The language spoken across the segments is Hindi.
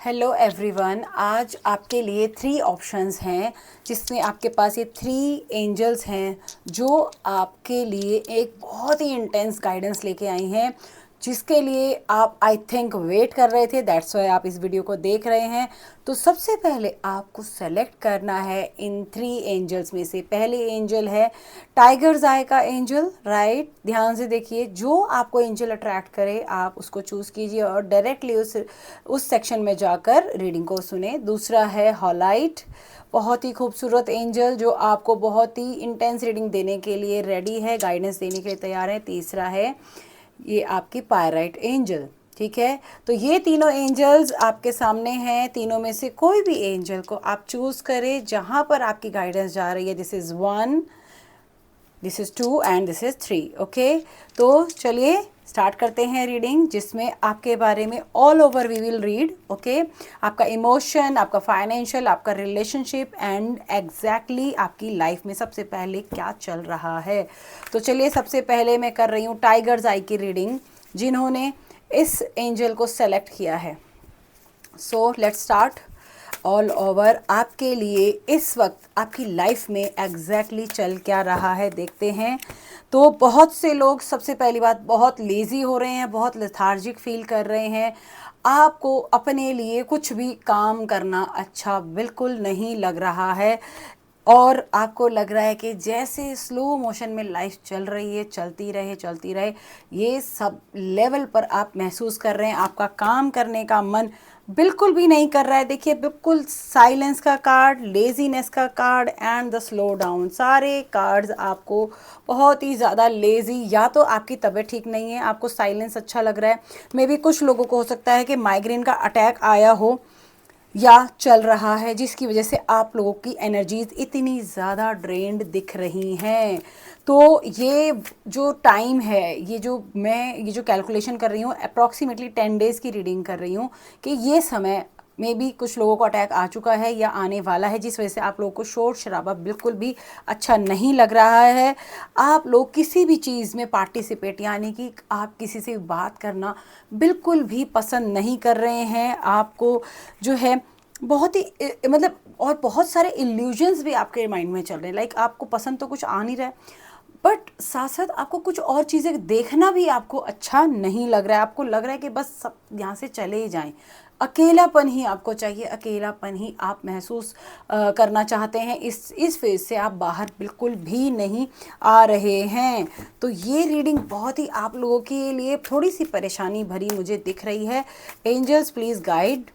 हेलो एवरीवन, आज आपके लिए 3 ऑप्शंस हैं जिसमें आपके पास ये 3 एंजल्स हैं जो आपके लिए एक बहुत ही इंटेंस गाइडेंस लेके आई हैं, जिसके लिए आप आई थिंक वेट कर रहे थे। दैट्स वाई आप इस वीडियो को देख रहे हैं। तो सबसे पहले आपको सेलेक्ट करना है इन 3 एंजल्स में से। पहले एंजल है टाइगर्स आई का एंजल, राइट। ध्यान से देखिए, जो आपको एंजल अट्रैक्ट करे आप उसको चूज़ कीजिए और डायरेक्टली उस सेक्शन में जाकर रीडिंग को सुने। दूसरा है हॉलाइट, बहुत ही खूबसूरत एंजल जो आपको बहुत ही इंटेंस रीडिंग देने के लिए रेडी है, गाइडेंस देने के लिए तैयार है। तीसरा है ये आपकी पायराइट एंजल, ठीक है। तो ये तीनों एंजल्स आपके सामने हैं। तीनों में से कोई भी एंजल को आप चूज़ करें जहाँ पर आपकी गाइडेंस जा रही है। This is 1, this is 2 and this is 3। Okay, तो चलिए स्टार्ट करते हैं रीडिंग, जिसमें आपके बारे में all over we will read. Okay, आपका इमोशन, आपका फाइनेंशियल, आपका रिलेशनशिप एंड एग्जैक्टली आपकी लाइफ में सबसे पहले क्या चल रहा है। तो चलिए, सबसे पहले मैं कर रही हूँ टाइगर्स आई की रीडिंग, जिन्होंने इस एंजल को सेलेक्ट किया है। So let's start. All over आपके लिए इस वक्त आपकी लाइफ में एग्जैक्टली चल क्या रहा है, देखते हैं। तो बहुत से लोग, सबसे पहली बात, बहुत लेज़ी हो रहे हैं, बहुत लेथार्जिक फील कर रहे हैं। आपको अपने लिए कुछ भी काम करना अच्छा बिल्कुल नहीं लग रहा है और आपको लग रहा है कि जैसे स्लो मोशन में लाइफ चल रही है, चलती रहे चलती रहे। ये सब लेवल पर आप महसूस कर रहे हैं। आपका काम करने का मन बिल्कुल भी नहीं कर रहा है। देखिए, बिल्कुल साइलेंस का कार्ड, लेजीनेस का card and the slow down, सारे कार्ड्स आपको बहुत ही ज़्यादा लेज़ी, या तो आपकी तबीयत ठीक नहीं है, आपको साइलेंस अच्छा लग रहा है। मे बी कुछ लोगों को हो सकता है कि माइग्रेन का अटैक आया हो या चल रहा है, जिसकी वजह से आप लोगों की एनर्जीज इतनी ज़्यादा ड्रेन्ड दिख रही हैं। तो ये जो टाइम है, ये जो कैलकुलेशन कर रही हूँ, अप्रॉक्सीमेटली 10 डेज़ की रीडिंग कर रही हूँ कि ये समय में भी कुछ लोगों को अटैक आ चुका है या आने वाला है, जिस वजह से आप लोगों को शोर शराबा बिल्कुल भी अच्छा नहीं लग रहा है। आप लोग किसी भी चीज़ में पार्टिसिपेट, यानी कि आप किसी से बात करना बिल्कुल भी पसंद नहीं कर रहे हैं। आपको जो है बहुत ही मतलब, और बहुत सारे इल्यूजन्स भी आपके माइंड में चल रहे हैं। लाइक आपको पसंद तो कुछ आ नहीं रहा है, बट साथ साथ आपको कुछ और चीज़ें देखना भी आपको अच्छा नहीं लग रहा है। आपको लग रहा है कि बस सब यहाँ से चले ही जाएं। अकेलापन ही आपको चाहिए, अकेलापन ही आप महसूस करना चाहते हैं। इस फेज से आप बाहर बिल्कुल भी नहीं आ रहे हैं। तो ये रीडिंग बहुत ही आप लोगों के लिए थोड़ी सी परेशानी भरी मुझे दिख रही है। एंजल्स प्लीज़ गाइड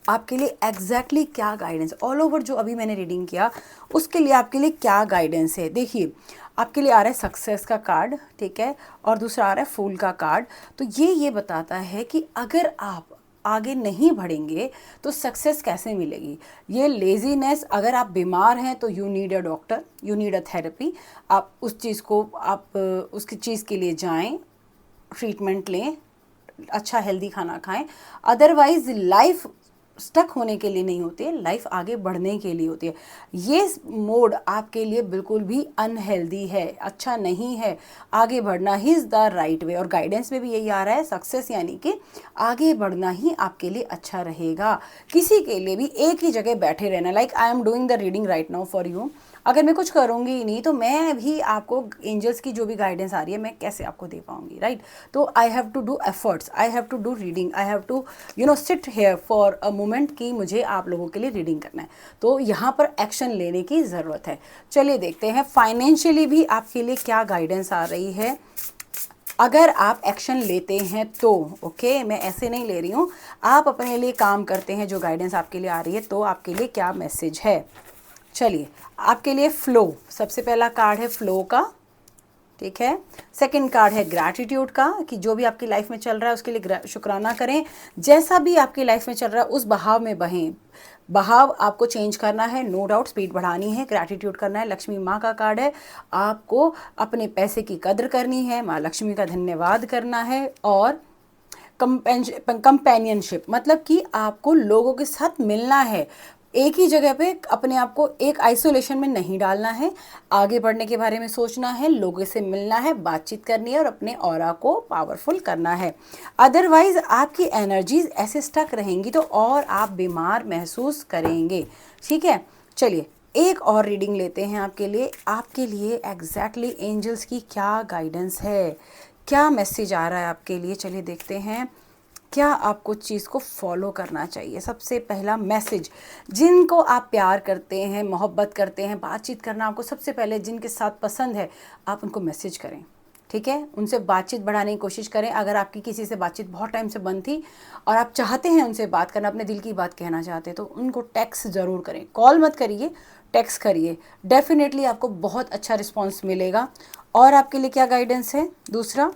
आपके लिए एग्जैक्टली क्या गाइडेंस, ऑल ओवर जो अभी मैंने रीडिंग किया उसके लिए आपके लिए क्या गाइडेंस है। देखिए, आपके लिए आ रहा है सक्सेस का कार्ड, ठीक है, और दूसरा आ रहा है फूल का कार्ड। तो ये बताता है कि अगर आप आगे नहीं बढ़ेंगे तो सक्सेस कैसे मिलेगी। ये लेजीनेस, अगर आप बीमार हैं तो you need a doctor, you need a therapy. आप उस चीज़ को, आप उसकी चीज़ के लिए जाएं, ट्रीटमेंट लें, अच्छा हेल्दी खाना खाएं। अदरवाइज लाइफ स्टक होने के लिए नहीं होती है, लाइफ आगे बढ़ने के लिए होती है। ये मोड आपके लिए बिल्कुल भी अनहेल्दी है, अच्छा नहीं है। आगे बढ़ना he is the right way, और गाइडेंस में भी यही आ रहा है, सक्सेस यानी कि आगे बढ़ना ही आपके लिए अच्छा रहेगा। किसी के लिए भी एक ही जगह बैठे रहना, like I am doing the reading right now for you, अगर मैं कुछ करूँगी ही नहीं तो मैं भी आपको एंजल्स की जो भी गाइडेंस आ रही है मैं कैसे आपको दे पाऊँगी, राइट। तो I have to do efforts, I have to do reading, I have to sit here for a moment कि मुझे आप लोगों के लिए रीडिंग करना है। तो यहाँ पर एक्शन लेने की ज़रूरत है। चलिए देखते हैं फाइनेंशियली भी आपके लिए क्या गाइडेंस आ रही है अगर आप एक्शन लेते हैं तो। ओके, मैं ऐसे नहीं ले रही हूँ, आप अपने लिए काम करते हैं, जो गाइडेंस आपके लिए आ रही है तो आपके लिए क्या मैसेज है। चलिए, आपके लिए फ्लो, सबसे पहला कार्ड है फ्लो का, ठीक है। सेकंड कार्ड है ग्रैटिट्यूड का, कि जो भी आपकी लाइफ में चल रहा है उसके लिए शुक्राना करें। जैसा भी आपकी लाइफ में चल रहा है उस बहाव में बहें। बहाव आपको चेंज करना है, नो डाउट, स्पीड बढ़ानी है, ग्रैटिट्यूड करना है। लक्ष्मी माँ का कार्ड है, आपको अपने पैसे की कद्र करनी है, माँ लक्ष्मी का धन्यवाद करना है। और कंपेनियनशिप, मतलब कि आपको लोगों के साथ मिलना है, एक ही जगह पे अपने आप को एक आइसोलेशन में नहीं डालना है, आगे बढ़ने के बारे में सोचना है, लोगों से मिलना है, बातचीत करनी है और अपने ऑरा को पावरफुल करना है। अदरवाइज आपकी एनर्जीज ऐसे स्टक रहेंगी तो और आप बीमार महसूस करेंगे। ठीक है, चलिए एक और रीडिंग लेते हैं आपके लिए एग्जैक्टली एंजल्स की क्या गाइडेंस है, क्या मैसेज आ रहा है आपके लिए। चलिए देखते हैं क्या आपको चीज़ को फॉलो करना चाहिए। सबसे पहला मैसेज, जिनको आप प्यार करते हैं, मोहब्बत करते हैं, बातचीत करना आपको सबसे पहले जिनके साथ पसंद है, आप उनको मैसेज करें। ठीक है, उनसे बातचीत बढ़ाने की कोशिश करें। अगर आपकी किसी से बातचीत बहुत टाइम से बंद थी और आप चाहते हैं उनसे बात करना, अपने दिल की बात कहना चाहते हैं, तो उनको टेक्स्ट ज़रूर करें। कॉल मत करिए, टेक्स्ट करिए, डेफिनेटली आपको बहुत अच्छा रिस्पॉन्स मिलेगा। और आपके लिए क्या गाइडेंस है, दूसरा,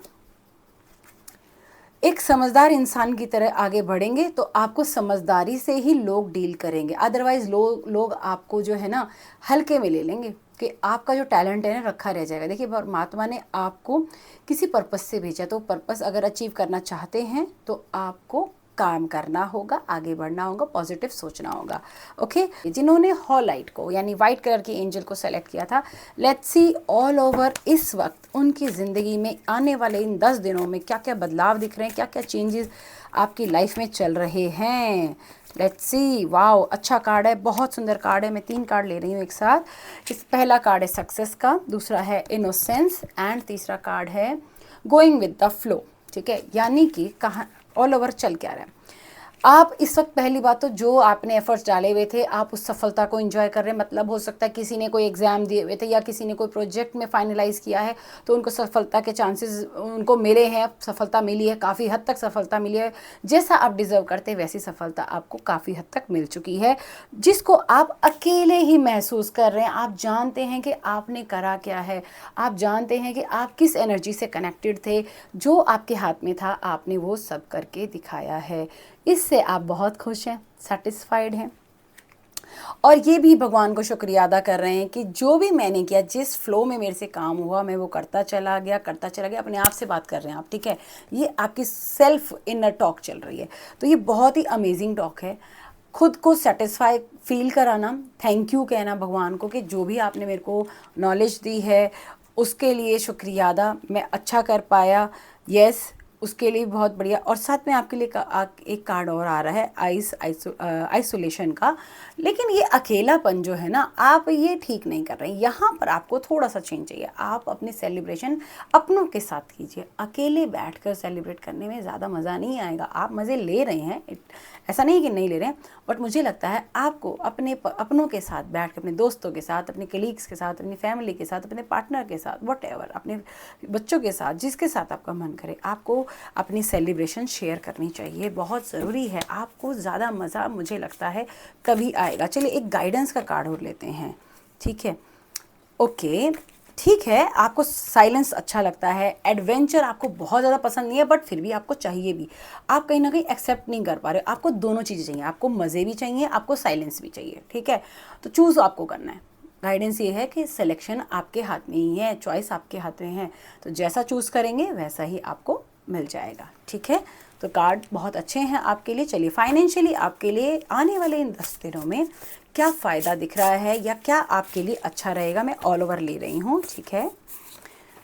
एक समझदार इंसान की तरह आगे बढ़ेंगे तो आपको समझदारी से ही लोग डील करेंगे। अदरवाइज लोग आपको जो है ना हल्के में ले लेंगे कि आपका जो टैलेंट है ना रखा रह जाएगा। देखिए, परमात्मा ने आपको किसी पर्पस से भेजा, तो पर्पस अगर अचीव करना चाहते हैं तो आपको काम करना होगा, आगे बढ़ना होगा, पॉजिटिव सोचना होगा। ओके, जिन्होंने हॉलाइट को यानी वाइट कलर की एंजल को सेलेक्ट किया था, लेट्स सी ऑल ओवर इस वक्त उनकी ज़िंदगी में आने वाले इन 10 दिनों में क्या क्या बदलाव दिख रहे हैं, क्या क्या चेंजेस आपकी लाइफ में चल रहे हैं। लेट्स सी, वाओ, अच्छा कार्ड है, बहुत सुंदर कार्ड है। मैं 3 कार्ड ले रही हूँ एक साथ। इस पहला कार्ड है सक्सेस का, दूसरा है इनोसेंस एंड तीसरा कार्ड है गोइंग विद द फ्लो। ठीक है, यानी कि कहाँ ऑल ओवर चल क्या रहा है। आप इस वक्त पहली बात तो जो आपने एफर्ट्स डाले हुए थे आप उस सफलता को एंजॉय कर रहे हैं। मतलब हो सकता है किसी ने कोई एग्ज़ाम दिए हुए थे या किसी ने कोई प्रोजेक्ट में फाइनलाइज़ किया है तो उनको सफलता के चांसेस उनको मिले हैं, सफलता मिली है, काफ़ी हद तक सफलता मिली है। जैसा आप डिज़र्व करते हैं वैसी सफलता आपको काफ़ी हद तक मिल चुकी है, जिसको आप अकेले ही महसूस कर रहे हैं। आप जानते हैं कि आपने करा क्या है, आप जानते हैं कि आप किस एनर्जी से कनेक्टेड थे, जो आपके हाथ में था आपने वो सब करके दिखाया है। इससे आप बहुत खुश हैं, सेटिस्फाइड हैं और ये भी भगवान को शुक्रिया अदा कर रहे हैं कि जो भी मैंने किया, जिस फ्लो में मेरे से काम हुआ, मैं वो करता चला गया। अपने आप से बात कर रहे हैं आप। ठीक है, ये आपकी सेल्फ इनर टॉक चल रही है, तो ये बहुत ही अमेजिंग टॉक है। खुद को सेटिस्फाई फील कराना, थैंक यू कहना भगवान को कि जो भी आपने मेरे को नॉलेज दी है उसके लिए शुक्रिया अदा, मैं अच्छा कर पाया। यस, उसके लिए बहुत बढ़िया। और साथ में आपके लिए एक कार्ड और आ रहा है आइसोलेशन का। लेकिन ये अकेलापन जो है ना, आप ये ठीक नहीं कर रहे हैं। यहाँ पर आपको थोड़ा सा चेंज चाहिए। आप अपनी सेलिब्रेशन अपनों के साथ कीजिए। अकेले बैठकर सेलिब्रेट करने में ज़्यादा मज़ा नहीं आएगा। आप मज़े ले रहे हैं, ऐसा नहीं कि नहीं ले रहे हैं, बट मुझे लगता है आपको अपनों के साथ बैठ कर, अपने दोस्तों के साथ, अपने कलीग्स के साथ, अपनी फैमिली के साथ, अपने पार्टनर के साथ, वट एवर, अपने बच्चों के साथ, जिसके साथ आपका मन करे, आपको अपनी सेलिब्रेशन शेयर करनी चाहिए। बहुत ज़रूरी है। आपको ज़्यादा मज़ा मुझे लगता है कभी आएगा। चलिए एक गाइडेंस का कार्ड और लेते हैं। ठीक है, ओके, ठीक है, आपको साइलेंस अच्छा लगता है, एडवेंचर आपको बहुत ज़्यादा पसंद नहीं है, बट फिर भी आपको चाहिए भी। आप कहीं ना कहीं एक्सेप्ट नहीं कर पा रहे हो। आपको दोनों चीज़ें चाहिए, आपको मज़े भी चाहिए, आपको साइलेंस भी चाहिए। ठीक है, तो चूज़ आपको करना है। गाइडेंस ये है कि सिलेक्शन आपके हाथ में ही है, चॉइस आपके हाथ में है, तो जैसा चूज़ करेंगे वैसा ही आपको मिल जाएगा। ठीक है, तो कार्ड बहुत अच्छे हैं आपके लिए। चलिए फाइनेंशियली आपके लिए आने वाले इन 10 दिनों में क्या फ़ायदा दिख रहा है या क्या आपके लिए अच्छा रहेगा, मैं ऑल ओवर ले रही हूँ। ठीक है,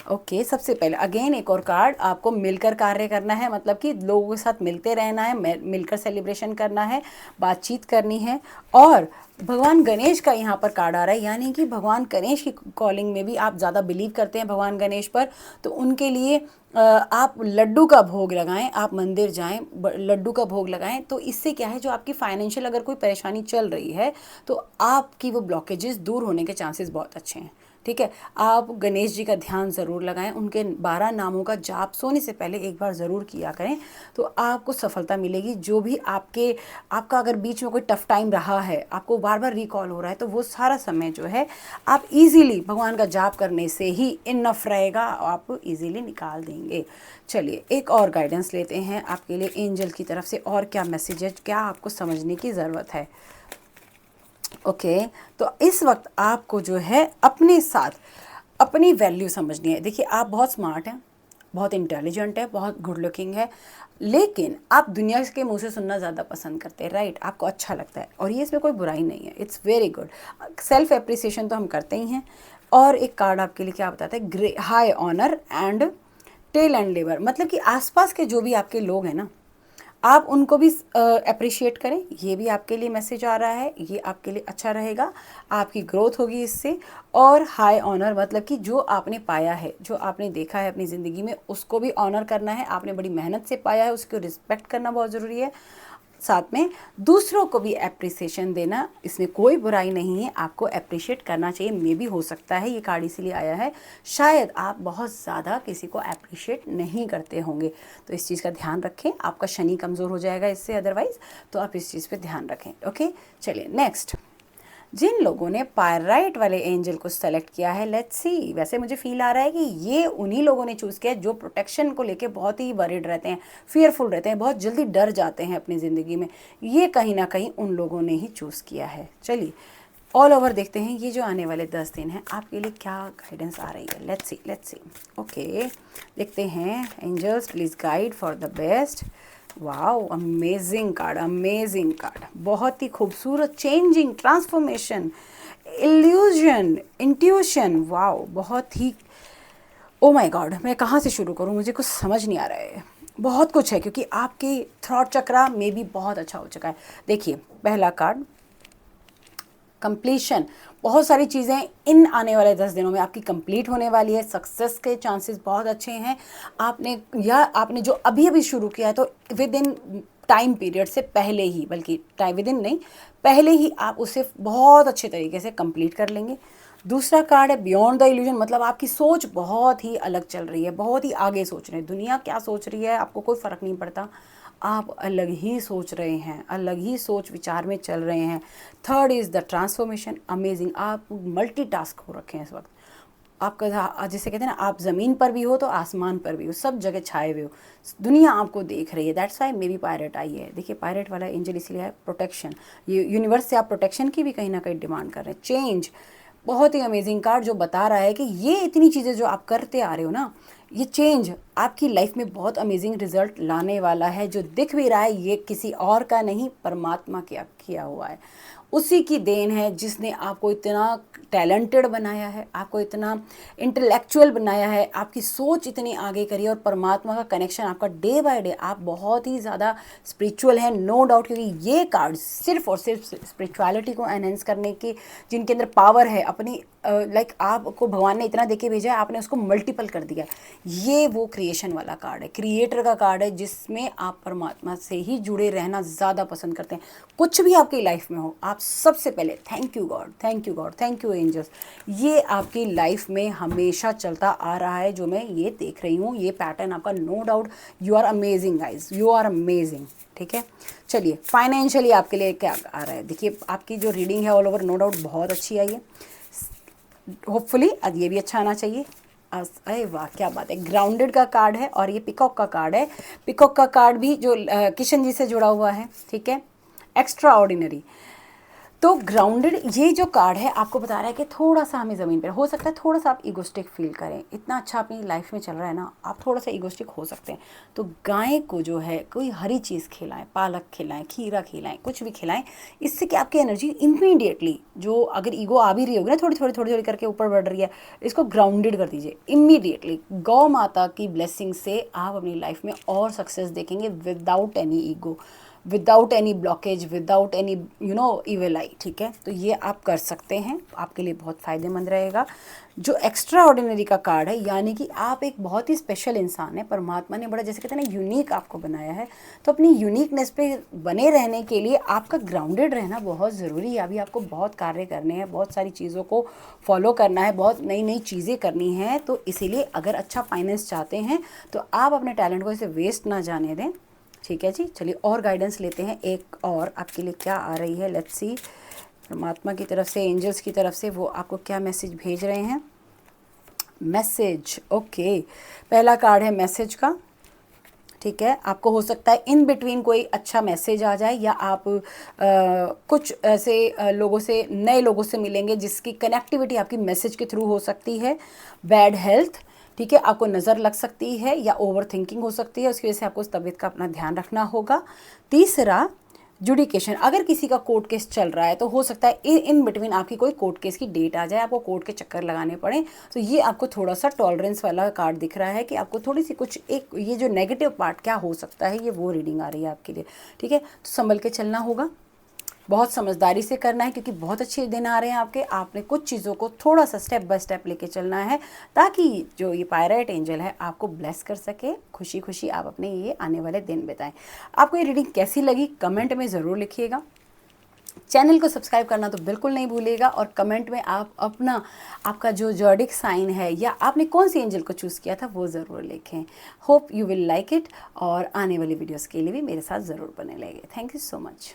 ओके, सबसे पहले अगेन एक और कार्ड, आपको मिलकर कार्य करना है, मतलब कि लोगों के साथ मिलते रहना है, मिलकर सेलिब्रेशन करना है, बातचीत करनी है। और भगवान गणेश का यहाँ पर कार्ड आ रहा है, यानी कि भगवान गणेश की कॉलिंग में भी आप ज़्यादा बिलीव करते हैं भगवान गणेश पर, तो उनके लिए आप लड्डू का भोग लगाएं, आप मंदिर जाएं, लड्डू का भोग लगाएं। तो इससे क्या है, जो आपकी फाइनेंशियल अगर कोई परेशानी चल रही है तो आपकी वो ब्लॉकेजेस दूर होने के चांसेस बहुत अच्छे हैं। ठीक है, आप गणेश जी का ध्यान ज़रूर लगाएं, उनके 12 नामों का जाप सोने से पहले एक बार ज़रूर किया करें, तो आपको सफलता मिलेगी। जो भी आपका अगर बीच में कोई टफ टाइम रहा है, आपको बार बार रिकॉल हो रहा है, तो वो सारा समय जो है आप इजीली भगवान का जाप करने से ही इनफ रहेगा, आप इजीली निकाल देंगे। चलिए एक और गाइडेंस लेते हैं आपके लिए एंजल की तरफ से, और क्या मैसेज है, क्या आपको समझने की ज़रूरत है। ओके, तो इस वक्त आपको जो है अपने साथ अपनी वैल्यू समझनी है। देखिए, आप बहुत स्मार्ट हैं, बहुत इंटेलिजेंट है, बहुत गुड लुकिंग है, लेकिन आप दुनिया के मुंह से सुनना ज़्यादा पसंद करते हैं, राइट? आपको अच्छा लगता है और ये इसमें कोई बुराई नहीं है, it's very good. Self appreciation तो हम करते ही हैं। और एक कार्ड आपके लिए क्या बताता है, grey high honour and tell and labour, मतलब कि आसपास के जो भी आपके लोग हैं ना, आप उनको भी अप्रिशिएट करें, ये भी आपके लिए मैसेज आ रहा है, ये आपके लिए अच्छा रहेगा, आपकी ग्रोथ होगी इससे। और हाई ऑनर मतलब कि जो आपने पाया है, जो आपने देखा है अपनी ज़िंदगी में, उसको भी ऑनर करना है, आपने बड़ी मेहनत से पाया है, उसको रिस्पेक्ट करना बहुत ज़रूरी है। साथ में दूसरों को भी एप्रिसिएशन देना, इसमें कोई बुराई नहीं है, आपको एप्रिशिएट करना चाहिए। मे भी हो सकता है ये कार्ड इसीलिए आया है, शायद आप बहुत ज़्यादा किसी को एप्रिशिएट नहीं करते होंगे, तो इस चीज़ का ध्यान रखें, आपका शनि कमज़ोर हो जाएगा इससे अदरवाइज़, तो आप इस चीज़ पे ध्यान रखें। ओके, चलिए नेक्स्ट। जिन लोगों ने पायराइट वाले एंजल को सेलेक्ट किया है, लेट्स सी, वैसे मुझे फील आ रहा है कि ये उन्हीं लोगों ने चूज़ किया है जो प्रोटेक्शन को लेके बहुत ही वरीड रहते हैं, फियरफुल रहते हैं, बहुत जल्दी डर जाते हैं अपनी ज़िंदगी में, ये कहीं ना कहीं उन लोगों ने ही चूज़ किया है। चलिए ऑल ओवर देखते हैं ये जो आने वाले 10 दिन हैं आपके लिए क्या गाइडेंस आ रही है। Let's see. ओके, देखते हैं। Angels please guide for the best. Wow, amazing card, amazing card, बहुत ही खूबसूरत, changing, transformation, illusion, intuition, wow, बहुत ही, ओ माय गॉड, मैं कहाँ से शुरू करूँ, मुझे कुछ समझ नहीं आ रहा है। बहुत कुछ है क्योंकि आपके थॉट चक्रा में भी बहुत अच्छा हो चुका है। देखिए पहला कार्ड कंप्लीशन, बहुत सारी चीज़ें इन आने वाले 10 दिनों में आपकी कंप्लीट होने वाली है, सक्सेस के चांसेस बहुत अच्छे हैं। आपने जो अभी अभी शुरू किया है तो विद इन टाइम पीरियड से पहले ही, बल्कि टाइम विद इन नहीं, पहले ही आप उसे बहुत अच्छे तरीके से कंप्लीट कर लेंगे। दूसरा कार्ड है बियॉन्ड द इल्यूजन, मतलब आपकी सोच बहुत ही अलग चल रही है, बहुत ही आगे सोच रहे हैं। दुनिया क्या सोच रही है आपको कोई फ़र्क नहीं पड़ता, आप अलग ही सोच रहे हैं, अलग ही सोच विचार में चल रहे हैं। Third is the transformation, amazing, आप मल्टीटास्क हो रखे हैं इस वक्त। आपका जैसे कहते हैं ना, आप ज़मीन पर भी हो तो आसमान पर भी हो, सब जगह छाए हुए हो, दुनिया आपको देख रही है। That's why may be pirate eye है। देखिए पायरेट वाला एंजल इसलिए है प्रोटेक्शन, ये यूनिवर्स से आप प्रोटेक्शन की भी कहीं ना कहीं डिमांड कर रहे हैं। चेंज, बहुत ही अमेजिंग कार्ड जो बता रहा है कि ये इतनी चीज़ें जो आप करते आ रहे हो ना, ये चेंज आपकी लाइफ में बहुत अमेजिंग रिजल्ट लाने वाला है। जो दिख भी रहा है ये किसी और का नहीं, परमात्मा क्या किया हुआ है, उसी की देन है जिसने आपको इतना टैलेंटेड बनाया है, आपको इतना इंटेलेक्चुअल बनाया है, आपकी सोच इतनी आगे करी है, और परमात्मा का कनेक्शन आपका डे बाय डे, आप बहुत ही ज़्यादा स्पिरिचुअल हैं, नो डाउट। क्योंकि ये कार्ड सिर्फ और सिर्फ स्पिरिचुअलिटी को एनहेंस करने की, जिनके अंदर पावर है अपनी, लाइक आपको भगवान ने इतना देके भेजा है, आपने उसको मल्टीपल कर दिया। ये वो क्रिएशन वाला कार्ड है, क्रिएटर का कार्ड है, जिसमें आप परमात्मा से ही जुड़े रहना ज़्यादा पसंद करते हैं। कुछ भी आपकी लाइफ में हो, आप सबसे पहले thank you God, thank you God, thank you angels. ये आपकी लाइफ में हमेशा चलता आ रहा है, जो मैं ये देख रही हूँ, ये पैटर्न आपका, no doubt. You are amazing guys, you are amazing. ठीक है, चलिए फाइनेंशियली आपके लिए क्या आ रहा है। देखिए आपकी जो रीडिंग है ऑल ओवर नो डाउट बहुत अच्छी आई है, होपफुली अब ये भी अच्छा आना चाहिए। अरे वाह क्या बात है, ग्राउंडेड का कार्ड है और ये पिकॉक का कार्ड है। पिकॉक का कार्ड भी जो किशन जी से जुड़ा हुआ है, ठीक है, एक्स्ट्रा ऑर्डिनरी। तो ग्राउंडेड ये जो कार्ड है आपको बता रहा है कि थोड़ा सा हमें ज़मीन पर, हो सकता है थोड़ा सा आप ईगोस्टिक फील करें, इतना अच्छा अपनी लाइफ में चल रहा है ना, आप थोड़ा सा ईगोस्टिक हो सकते हैं। तो गाय को जो है कोई हरी चीज़ खिलाएं, पालक खिलाएं, खीरा खिलाएं, कुछ भी खिलाएं, इससे कि आपकी एनर्जी इमीडिएटली, जो अगर ईगो आ भी रही होगी ना, थोड़ी थोड़ी करके ऊपर बढ़ रही है, इसको ग्राउंडेड कर दीजिए इमीडिएटली। गौ माता की ब्लेसिंग से आप अपनी लाइफ में और सक्सेस देखेंगे without any ego, without any blockage, without any evil eye. ठीक है, तो ये आप कर सकते हैं, आपके लिए बहुत फ़ायदेमंद रहेगा। जो एक्स्ट्रा ऑर्डिनरी का कार्ड है, यानी कि आप एक बहुत ही स्पेशल इंसान है, परमात्मा ने बड़ा, जैसे कहते हैं ना, यूनिक आपको बनाया है। तो अपनी यूनिकनेस पे बने रहने के लिए आपका ग्राउंडेड रहना बहुत ज़रूरी है। अभी आपको बहुत कार्य करने हैं, बहुत सारी चीज़ों को फॉलो करना है, बहुत नई नई चीज़ें करनी हैं। तो इसीलिए अगर अच्छा फाइनेंस चाहते हैं तो आप अपने टैलेंट को इसे वेस्ट ना जाने दें। ठीक है जी, चलिए और गाइडेंस लेते हैं, एक और आपके लिए क्या आ रही है। लेट्स सी, परमात्मा की तरफ से, एंजल्स की तरफ से वो आपको क्या मैसेज भेज रहे हैं। मैसेज, ओके, पहला कार्ड है मैसेज का। ठीक है, आपको हो सकता है इन बिटवीन कोई अच्छा मैसेज आ जाए, या आप कुछ ऐसे लोगों से, नए लोगों से मिलेंगे जिसकी कनेक्टिविटी आपकी मैसेज के थ्रू हो सकती है। बैड हेल्थ, ठीक है, आपको नज़र लग सकती है या ओवर थिंकिंग हो सकती है, उसकी वजह से आपको उस तबीयत का अपना ध्यान रखना होगा। तीसरा, जुडिकेशन, अगर किसी का कोर्ट केस चल रहा है तो हो सकता है इन बिटवीन आपकी कोई कोर्ट केस की डेट आ जाए, आपको कोर्ट के चक्कर लगाने पड़े। तो ये आपको थोड़ा सा टॉलरेंस वाला कार्ड दिख रहा है कि आपको थोड़ी सी कुछ एक ये जो नेगेटिव पार्ट क्या हो सकता है, ये वो रीडिंग आ रही है आपके लिए। ठीक है, तो संभल के चलना होगा, बहुत समझदारी से करना है, क्योंकि बहुत अच्छे दिन आ रहे हैं आपके। आपने कुछ चीज़ों को थोड़ा सा स्टेप बाय स्टेप लेके चलना है, ताकि जो ये पायराइट एंजल है आपको ब्लेस कर सके, खुशी खुशी आप अपने ये आने वाले दिन बिताएं। आपको ये रीडिंग कैसी लगी कमेंट में ज़रूर लिखिएगा। चैनल को सब्सक्राइब करना तो बिल्कुल नहीं भूलिएगा, और कमेंट में आप अपना आपका जो जॉडिक साइन है या आपने कौन सी एंजल को चूज़ किया था वो ज़रूर लिखें। Hope you will like it, और आने वाली वीडियोस के लिए भी मेरे साथ ज़रूर बने रहेंगे। Thank you so much.